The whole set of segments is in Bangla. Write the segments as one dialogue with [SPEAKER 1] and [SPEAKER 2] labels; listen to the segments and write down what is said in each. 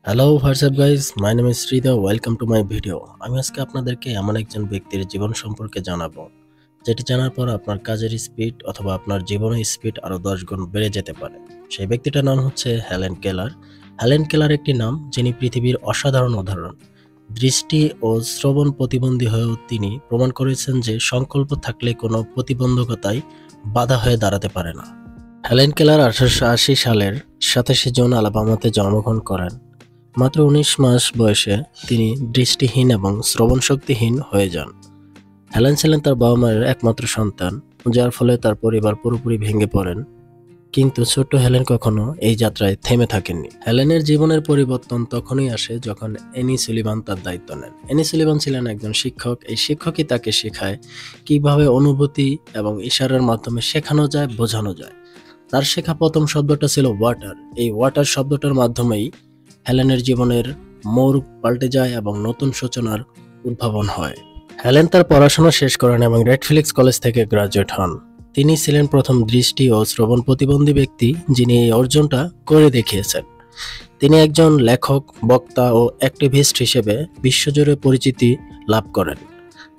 [SPEAKER 1] Hello what's up guys, my name is Shrida. Welcome to my video. আমি আজকে আপনাদেরকে এমন একজন ব্যক্তির জীবন সম্পর্কে জানাবো, যেটি জানার পর আপনার কাজের স্পিড অথবা আপনার জীবনের স্পিড আরও 10 গুণ বেড়ে যেতে পারে। সেই ব্যক্তিটার নাম হচ্ছে হেলেন কেলার। হেলেন কেলার একটি নাম যিনি পৃথিবীর অসাধারণ উদাহরণ। দৃষ্টি ও শ্রবণ প্রতিবন্ধী হয়েও তিনি প্রমাণ করেছেন যে সংকল্প থাকলে কোনো প্রতিবন্ধকতাই বাধা হয়ে দাঁড়াতে পারে না। হেলেন কেলার 1880 সালের 27 জুন আলাবামাতে জন্মগ্রহণ করেন। মাত্র 19 মাস বয়সে তিনি দৃষ্টিহীন এবং শ্রবণশক্তিহীন হয়ে যান। হেলেন ছিলেন তার বাবা মায়ের একমাত্র সন্তান, যার ফলে তার পরিবার পুরোপুরি ভেঙে পড়েন। কিন্তু ছোট্ট হেলেন কখনো এই যাত্রায় থেমে থাকেননি। হেলেনের জীবনের পরিবর্তন তখনই আসে যখন অ্যানি সুলিভান তার দায়িত্ব নেন। অ্যানি সুলিভান ছিলেন একজন শিক্ষক। এই শিক্ষকই তাকে শেখায় কিভাবে অনুভূতি এবং ইশারার মাধ্যমে শেখানো যায়, বোঝানো যায়। তার শেখা প্রথম শব্দটা ছিল ওয়াটার। এই ওয়াটার শব্দটার মাধ্যমেই হেলেনের জীবনের মোড় পাল্টে যায় এবং নতুন সূচনার উদ্ভাবন হয়। হেলেন তার পড়াশোনা শেষ করেন এবং রেডফিলিক্স কলেজ থেকে গ্রাজুয়েট হন। তিনি ছিলেন প্রথম দৃষ্টি ও শ্রবণ প্রতিবন্ধী ব্যক্তি যিনি এই অর্জনটা করে দেখিয়েছেন। তিনি একজন লেখক, বক্তা ও অ্যাক্টিভিস্ট হিসেবে বিশ্বজুড়ে পরিচিতি লাভ করেন।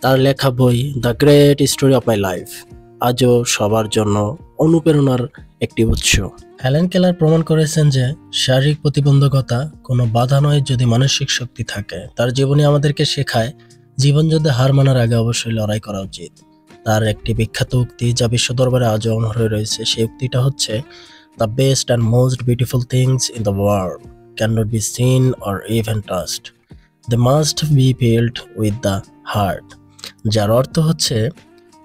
[SPEAKER 1] তার লেখা বই the great story of my life আজও সবার জন্য অনুপ্রেরণার একটি উৎস। হেলেন কেলার প্রমাণ করেছেন যে শারীরিক প্রতিবন্ধকতা কোনো বাধা নয় যদি মানসিক শক্তি থাকে। তার জীবনী আমাদেরকে শেখায় জীবনযুদ্ধে হার মানার আগে অবশ্যই লড়াই করা উচিত। তার একটি বিখ্যাত উক্তি যা বিশ্ব দরবারে আজও অমর হয়ে রয়েছে, সেই উক্তিটা হচ্ছে, the best and most beautiful things in the world can not be seen or even touched, they must be felt with the heart. যার অর্থ হচ্ছে,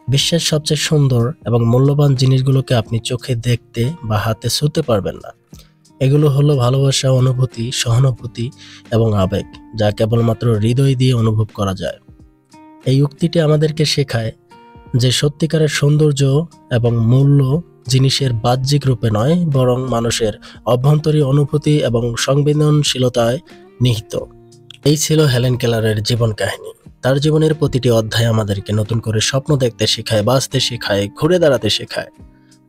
[SPEAKER 1] বিশ্বের সবচেয়ে সুন্দর এবং মূল্যবান জিনিসগুলোকে আপনি চোখে দেখতে বা হাতে ছুঁতে পারবেন না। এগুলো হলো ভালোবাসা, অনুভূতি, সহানুভূতি এবং আবেগ, যা কেবলমাত্র হৃদয় দিয়ে অনুভব করা যায়। এই উক্তিটি আমাদেরকে শেখায় যে সত্যিকারের সৌন্দর্য এবং মূল্য জিনিসের বাহ্যিক রূপে নয়, বরং মানুষের অভ্যন্তরীণ অনুভূতি এবং সংবেদনশীলতায় নিহিত। এই ছিল হেলেন কেলারের জীবন কাহিনী। তার জীবনের প্রতিটি অধ্যায় আমাদেরকে নতুন করে স্বপ্ন দেখতে শেখায়, বাঁচতে শেখায়, ঘুরে দাঁড়াতে শেখায়।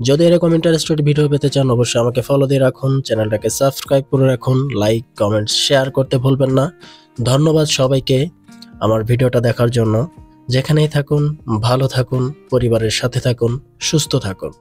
[SPEAKER 1] যদি এরকম ইন্টারেস্টেড ভিডিও পেতে চান, অবশ্যই আমাকে ফলো দিয়ে রাখুন, চ্যানেলটাকে সাবস্ক্রাইব করে রাখুন, লাইক, কমেন্ট, শেয়ার করতে ভুলবেন না। ধন্যবাদ সবাইকে আমার ভিডিওটা দেখার জন্য। যেখানেই থাকুন ভালো থাকুন, পরিবারের সাথে থাকুন, সুস্থ থাকুন।